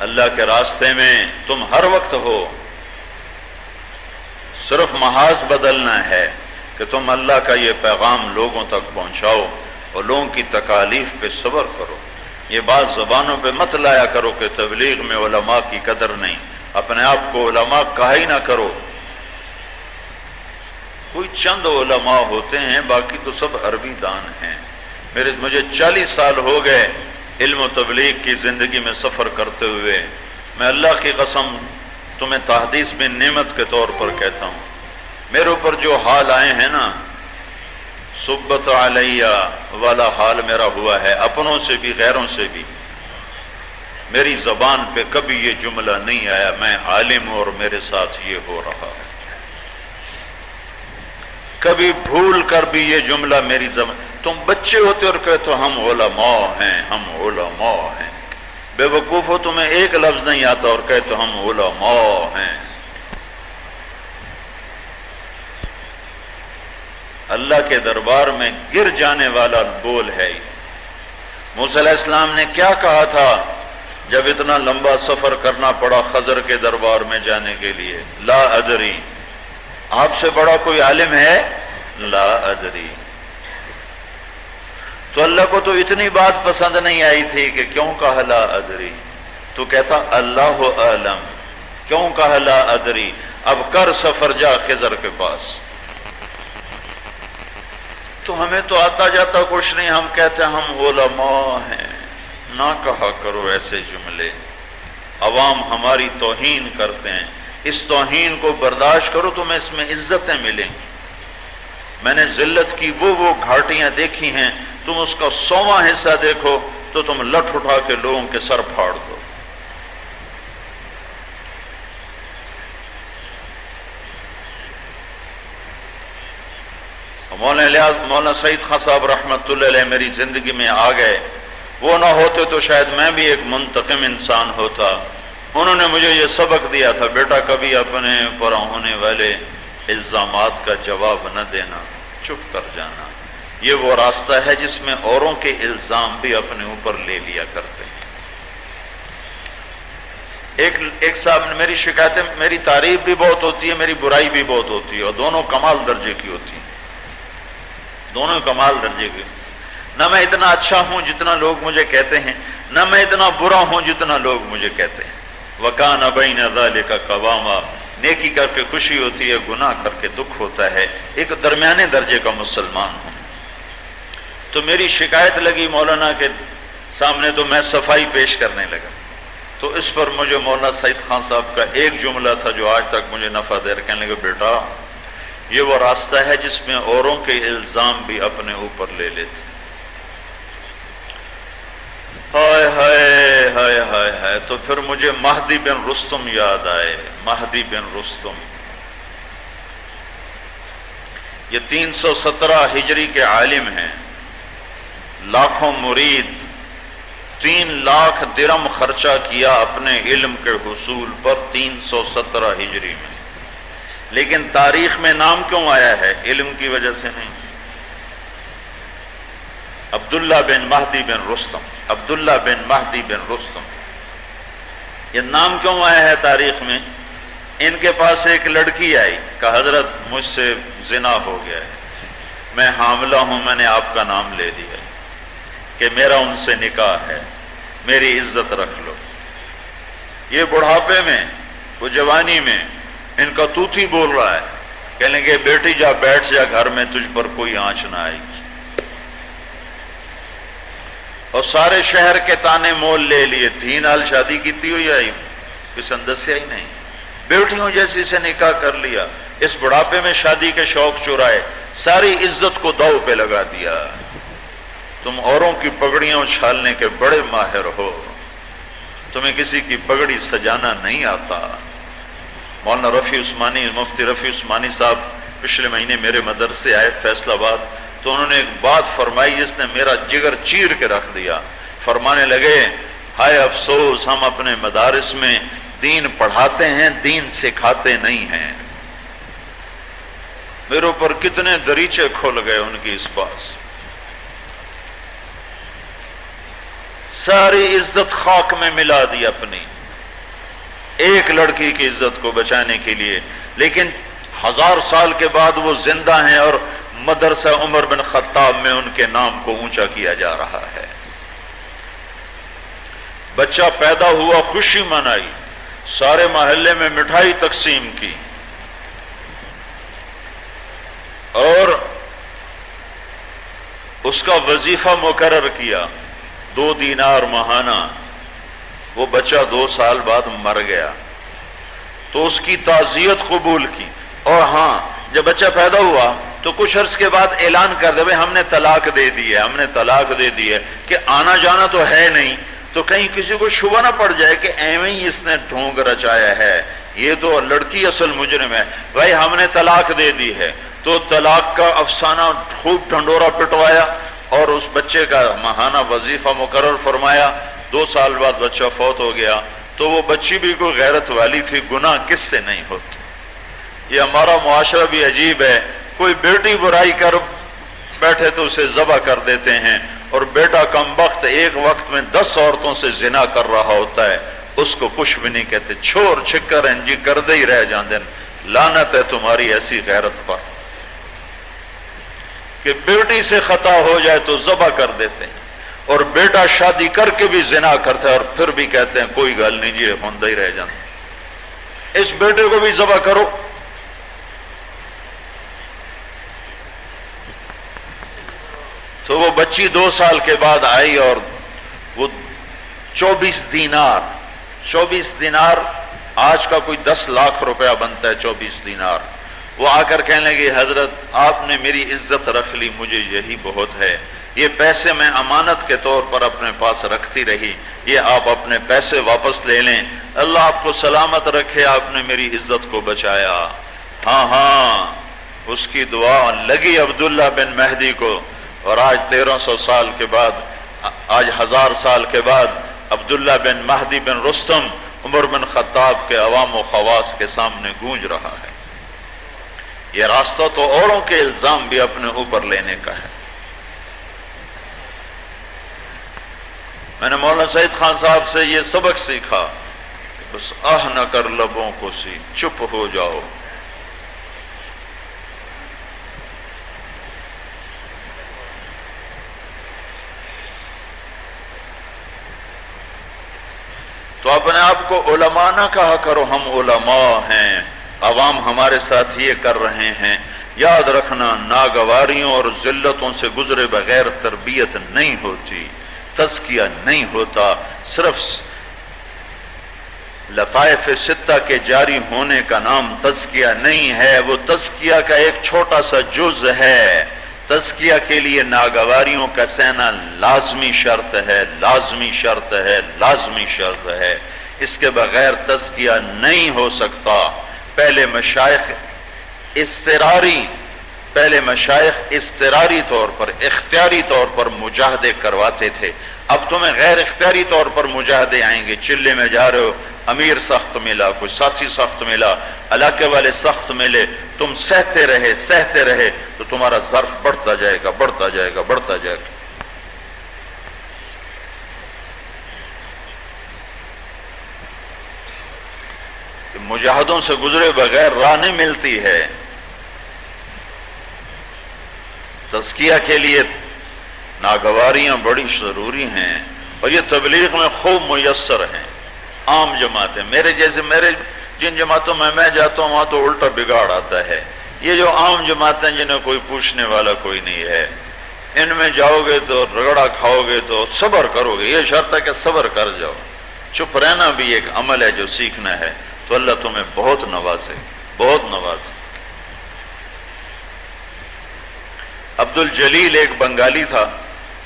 اللہ کے راستے میں تم ہر وقت ہو، صرف محاذ بدلنا ہے کہ تم اللہ کا یہ پیغام لوگوں تک پہنچاؤ اور لوگوں کی تکالیف پہ صبر کرو۔ یہ بات زبانوں پہ مت لایا کرو کہ تبلیغ میں علماء کی قدر نہیں، اپنے آپ کو علماء کہا ہی نہ کرو۔ کوئی چند علماء ہوتے ہیں، باقی تو سب عربی دان ہیں۔ مجھے 40 سال ہو گئے علم و تبلیغ کی زندگی میں سفر کرتے ہوئے۔ میں اللہ کی قسم تمہیں تحدیث میں نعمت کے طور پر کہتا ہوں، میرے اوپر جو حال آئے ہیں نا، صبت علیہ والا حال میرا ہوا ہے، اپنوں سے بھی غیروں سے بھی۔ میری زبان پہ کبھی یہ جملہ نہیں آیا میں عالم ہوں اور میرے ساتھ یہ ہو رہا ہے، کبھی بھول کر بھی یہ جملہ میری زبان۔ تم بچے ہوتے اور کہتے ہم علماء ہیں، ہم علماء ہیں، بے وقوف ہو، تمہیں ایک لفظ نہیں آتا اور کہتے ہم علماء ہیں۔ اللہ کے دربار میں گر جانے والا بول ہے۔ موسیٰ علیہ السلام نے کیا کہا تھا جب اتنا لمبا سفر کرنا پڑا خضر کے دربار میں جانے کے لیے؟ لا ادری، آپ سے بڑا کوئی عالم ہے؟ لا ادری۔ تو اللہ کو تو اتنی بات پسند نہیں آئی تھی کہ کیوں کہا لا ادری، تو کہتا اللہ اعلم، کیوں کہا لا ادری؟ اب کر سفر، جا خضر کے پاس۔ تو ہمیں تو آتا جاتا کچھ نہیں، ہم کہتے ہیں ہم علماء ہیں۔ نہ کہا کرو ایسے جملے، عوام ہماری توہین کرتے ہیں، اس توہین کو برداشت کرو، تمہیں اس میں عزتیں ملیں گی۔ میں نے ذلت کی وہ گھاٹیاں دیکھی ہیں، تم اس کا 100واں حصہ دیکھو تو تم لٹ اٹھا کے لوگوں کے سر پھاڑ دو۔ مولانا سعید خان صاحب رحمت اللہ علیہ میری زندگی میں آ گئے، وہ نہ ہوتے تو شاید میں بھی ایک منتقم انسان ہوتا۔ انہوں نے مجھے یہ سبق دیا تھا، بیٹا کبھی اپنے پر ہونے والے الزامات کا جواب نہ دینا، چپ کر جانا۔ یہ وہ راستہ ہے جس میں اوروں کے الزام بھی اپنے اوپر لے لیا کرتے ہیں۔ ایک صاحب نے میری شکایتیں، میری تعریف بھی بہت ہوتی ہے، میری برائی بھی بہت ہوتی ہے، اور دونوں کمال درجے کی ہوتی ہیں، دونوں کمال درجے کی۔ نہ میں اتنا اچھا ہوں جتنا لوگ مجھے کہتے ہیں، نہ میں اتنا برا ہوں جتنا لوگ مجھے کہتے ہیں۔ وَكَانَ بَيْنَ ذَلِكَ قَوَامًا، نیکی کر کے خوشی ہوتی ہے، گناہ کر کے دکھ ہوتا ہے، ایک درمیانے درجے کا مسلمان ہوں۔ تو میری شکایت لگی مولانا کے سامنے تو میں صفائی پیش کرنے لگا، تو اس پر مجھے مولانا سعید خان صاحب کا ایک جملہ تھا جو آج تک مجھے نفع دے رہا، کہنے لگا بیٹا یہ وہ راستہ ہے جس میں اوروں کے الزام بھی اپنے اوپر لے لیتے۔ ہائے ہائے ہائے ہائے ہائے، تو پھر مجھے مہدی بن رستم یاد آئے۔ مہدی بن رستم یہ 317 ہجری کے عالم ہیں، لاکھوں مرید، 3 لاکھ درہم خرچہ کیا اپنے علم کے حصول پر 317 ہجری میں، لیکن تاریخ میں نام کیوں آیا ہے؟ علم کی وجہ سے نہیں۔ عبداللہ بن مہدی بن رستم، عبداللہ بن مہدی بن رستم، یہ نام کیوں آیا ہے تاریخ میں؟ ان کے پاس ایک لڑکی آئی، کہا حضرت مجھ سے زنا ہو گیا ہے، میں حاملہ ہوں، میں نے آپ کا نام لے لیا کہ میرا ان سے نکاح ہے، میری عزت رکھ لو۔ یہ بڑھاپے میں، وہ جوانی میں ان کا توتی بول رہا ہے، کہنے کہ بیٹی جا بیٹھ جا گھر میں، تجھ پر کوئی آنچ نہ آئے گی۔ اور سارے شہر کے تانے مول لے لیے، 3 نال شادی کیتی ہوئی آئی، کسی نے دسیا ہی نہیں، بیٹیوں جیسی سے نکاح کر لیا، اس بڑھاپے میں شادی کے شوق چرائے، ساری عزت کو داؤ پہ لگا دیا۔ تم اوروں کی پگڑیاں اچھالنے کے بڑے ماہر ہو، تمہیں کسی کی پگڑی سجانا نہیں آتا۔ مولانا رفیع عثمانی، مفتی رفیع عثمانی صاحب پچھلے مہینے میرے مدرسے آئے فیصل آباد، تو انہوں نے ایک بات فرمائی جس نے میرا جگر چیر کے رکھ دیا۔ فرمانے لگے ہائے افسوس، ہم اپنے مدارس میں دین پڑھاتے ہیں، دین سکھاتے نہیں ہیں۔ میرے اوپر کتنے دریچے کھل گئے ان کی اس پاس، ساری عزت خاک میں ملا دی اپنی۔ ایک لڑکی کی عزت کو بچانے کے لیے، لیکن 1000 سال کے بعد وہ زندہ ہیں اور مدرسہ عمر بن خطاب میں ان کے نام کو اونچا کیا جا رہا ہے۔ بچہ پیدا ہوا، خوشی منائی، سارے محلے میں مٹھائی تقسیم کی، اور اس کا وظیفہ مقرر کیا 2 دینار ماہانہ۔ وہ بچہ 2 سال بعد مر گیا تو اس کی تعزیت قبول کی، اور ہاں جب بچہ پیدا ہوا تو کچھ عرص کے بعد اعلان کر دے ہم نے طلاق دے دی ہے، ہم نے طلاق دے دی ہے، کہ آنا جانا تو ہے نہیں، تو کہیں کسی کو شبہ نہ پڑ جائے کہ ایویں ہی اس نے ڈھونگ رچایا ہے، یہ تو لڑکی اصل مجرم ہے۔ بھائی ہم نے طلاق دے دی ہے، تو طلاق کا افسانہ خوب ڈھنڈورا پٹوایا اور اس بچے کا ماہانہ وظیفہ مقرر فرمایا۔ 2 سال بعد بچہ فوت ہو گیا تو وہ بچی بھی کوئی غیرت والی تھی، گناہ کس سے نہیں ہوتے۔ یہ ہمارا معاشرہ بھی عجیب ہے، کوئی بیٹی برائی کر بیٹھے تو اسے ذبح کر دیتے ہیں، اور بیٹا کم بخت ایک وقت میں 10 عورتوں سے زنا کر رہا ہوتا ہے، اس کو کچھ بھی نہیں کہتے، چھوڑ چھکر انجی کر دے ہی رہ جاندے۔ لعنت ہے تمہاری ایسی غیرت پر کہ بیٹی سے خطا ہو جائے تو ذبح کر دیتے ہیں، اور بیٹا شادی کر کے بھی زنا کرتا ہے اور پھر بھی کہتے ہیں کوئی گل نہیں جی ہوندہ ہی رہ جانا۔ اس بیٹے کو بھی ذبح کرو۔ تو وہ بچی 2 سال کے بعد آئی اور وہ 24 دینار آج کا کوئی 10 لاکھ روپیہ بنتا ہے 24 دینار۔ وہ آ کر کہنے لگی حضرت آپ نے میری عزت رکھ لی، مجھے یہی بہت ہے، یہ پیسے میں امانت کے طور پر اپنے پاس رکھتی رہی، یہ آپ اپنے پیسے واپس لے لیں، اللہ آپ کو سلامت رکھے، آپ نے میری عزت کو بچایا۔ ہاں اس کی دعا لگی عبداللہ بن مہدی کو، اور آج 1300 سال کے بعد، آج 1000 سال کے بعد عبداللہ بن مہدی بن رستم عمر بن خطاب کے عوام و خواص کے سامنے گونج رہا ہے۔ یہ راستہ تو اوروں کے الزام بھی اپنے اوپر لینے کا ہے۔ میں نے مولانا سعید خان صاحب سے یہ سبق سیکھا کہ بس آہ نہ کر لبوں کو سی، چپ ہو جاؤ۔ تو اپنے آپ کو علماء نہ کہا کرو ہم علماء ہیں، عوام ہمارے ساتھ یہ کر رہے ہیں۔ یاد رکھنا ناگواریوں اور ذلتوں سے گزرے بغیر تربیت نہیں ہوتی، تزکیہ نہیں ہوتا۔ صرف لطائف ستہ کے جاری ہونے کا نام تزکیہ نہیں ہے، وہ تزکیہ کا ایک چھوٹا سا جز ہے۔ تزکیہ کے لیے ناگواریوں کا سہنا لازمی شرط ہے، لازمی شرط ہے، لازمی شرط ہے۔ اس کے بغیر تزکیہ نہیں ہو سکتا۔ پہلے مشائخ اضطراری طور پر، اختیاری طور پر مجاہدے کرواتے تھے۔ اب تمہیں غیر اختیاری طور پر مجاہدے آئیں گے۔ چلے میں جا رہے ہو، امیر سخت ملا، کوئی ساتھی سخت ملا، علاقے والے سخت ملے، تم سہتے رہے تو تمہارا ظرف بڑھتا جائے گا، بڑھتا جائے گا، بڑھتا جائے گا۔ مجاہدوں سے گزرے بغیر راہ نہیں ملتی ہے۔ تزکیہ کے لیے ناگواریاں بڑی ضروری ہیں، اور یہ تبلیغ میں خوب میسر ہیں۔ عام جماعتیں، میرے جن جماعتوں میں جاتا ہوں وہاں تو الٹا بگاڑ آتا ہے۔ یہ جو عام جماعتیں جنہیں کوئی پوچھنے والا کوئی نہیں ہے، ان میں جاؤ گے تو رگڑا کھاؤ گے تو صبر کرو گے، یہ شرط ہے کہ صبر کر جاؤ۔ چپ رہنا بھی ایک عمل ہے جو سیکھنا ہے، تو اللہ تمہیں بہت نوازے، بہت نوازے۔ عبد الجلیل ایک بنگالی تھا،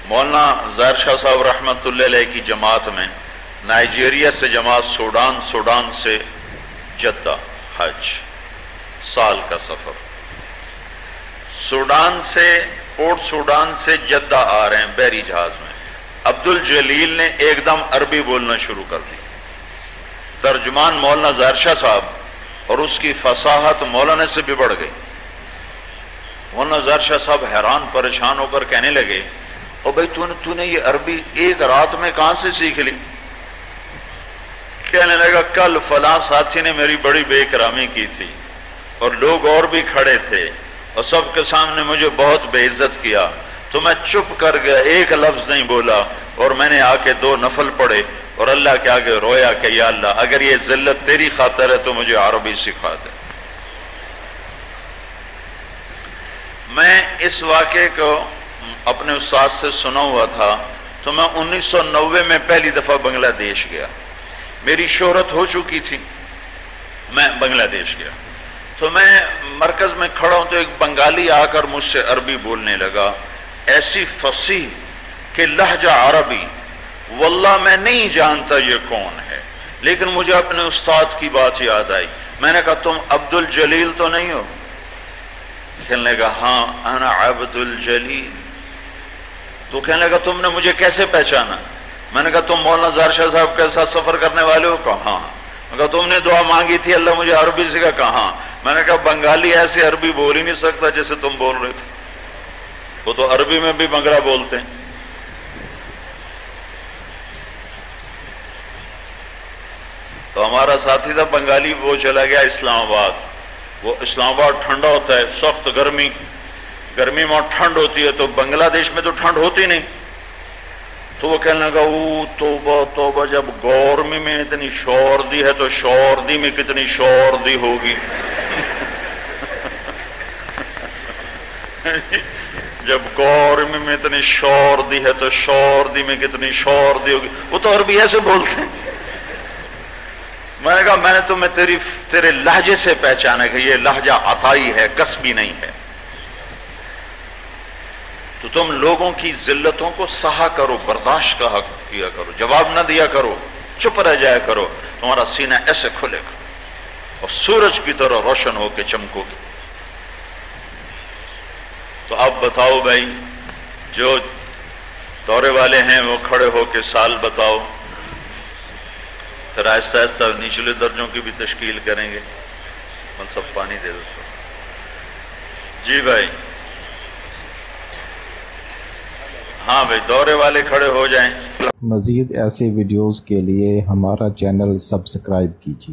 مولانا ظاہر شاہ صاحب رحمۃ اللہ علیہ کی جماعت میں، نائجیریا سے جماعت، سوڈان سے جدہ حج، سال کا سفر، پورٹ سوڈان سے جدہ آ رہے ہیں بحری جہاز میں۔ عبد الجلیل نے ایک دم عربی بولنا شروع کر دی۔ ترجمان مولانا ظاہر شاہ صاحب، اور اس کی فصاحت مولانا سے بھی بڑھ گئی۔ مولانا ظاہر شاہ صاحب حیران پریشان ہو کر کہنے لگے، او بھائی تو نے یہ عربی ایک رات میں کہاں سے سیکھ لی؟ کہنے لگا کل فلاں ساتھی نے میری بڑی بے اکرامی کی تھی اور لوگ اور بھی کھڑے تھے اور سب کے سامنے مجھے بہت بے عزت کیا، تو میں چپ کر گیا، ایک لفظ نہیں بولا، اور میں نے آ کے 2 نفل پڑھے اور اللہ کے آگے رویا کہ یا اللہ اگر یہ ذلت تیری خاطر ہے تو مجھے عربی سکھا دے۔ میں اس واقعے کو اپنے استاد سے سنا ہوا تھا، تو میں 1990 میں پہلی دفعہ بنگلہ دیش گیا، میری شہرت ہو چکی تھی، میں بنگلہ دیش گیا، تو میں مرکز میں کھڑا ہوں تو ایک بنگالی آ کر مجھ سے عربی بولنے لگا، ایسی فصیح کہ لہجہ عربی، واللہ میں نہیں جانتا یہ کون ہے، لیکن مجھے اپنے استاد کی بات یاد آئی۔ میں نے کہا تم عبد الجلیل تو نہیں ہو؟ کہنے لگا ہاں انا عبد الجلیل۔ تو کہنے لگا تم نے مجھے کیسے پہچانا؟ میں نے کہا تم مولانا ظاہر شاہ صاحب کے ساتھ سفر کرنے والے ہو؟ کہا ہاں۔ میں نے کہا تم نے دعا مانگی تھی اللہ مجھے عربی سکھا؟ کہا ہاں۔ میں نے کہا بنگالی ایسے عربی بول ہی نہیں سکتا جیسے تم بول رہے تھے، وہ تو عربی میں بھی بنگلہ بولتے ہیں۔ تو ہمارا ساتھی تھا بنگالی، وہ چلا گیا اسلام آباد۔ وہ اسلام آباد ٹھنڈا ہوتا ہے، سخت گرمی میں وہاں ٹھنڈ ہوتی ہے، تو بنگلہ دیش میں تو ٹھنڈ ہوتی نہیں، تو وہ کہنے لگا او توبہ توبہ، جب گرمی میں اتنی شوردی ہے تو شوردی میں کتنی شوردی ہوگی۔ جب گرمی میں اتنی شوردی ہے تو شوردی میں کتنی شوردی ہوگی۔ وہ تو عربی ایسے بولتے ہیں۔ میں نے کہا میں نے تمہیں تیرے لہجے سے پہچانا کہ یہ لہجہ عطائی ہے، کسبی نہیں ہے۔ تو تم لوگوں کی ذلتوں کو سہا کرو، برداشت کیا کرو، جواب نہ دیا کرو، چپ رہ جایا کرو، تمہارا سینہ ایسے کھلے گا اور سورج کی طرح روشن ہو کے چمکو گے۔ تو اب بتاؤ بھائی، جو دورے والے ہیں وہ کھڑے ہو کے سال بتاؤ، پھر آہستہ آہستہ نچلے درجوں کی بھی تشکیل کریں گے۔ سب پانی دے دو۔ جی بھائی، ہاں بھائی، دورے والے کھڑے ہو جائیں۔ مزید ایسے ویڈیوز کے لیے ہمارا چینل سبسکرائب کیجیے۔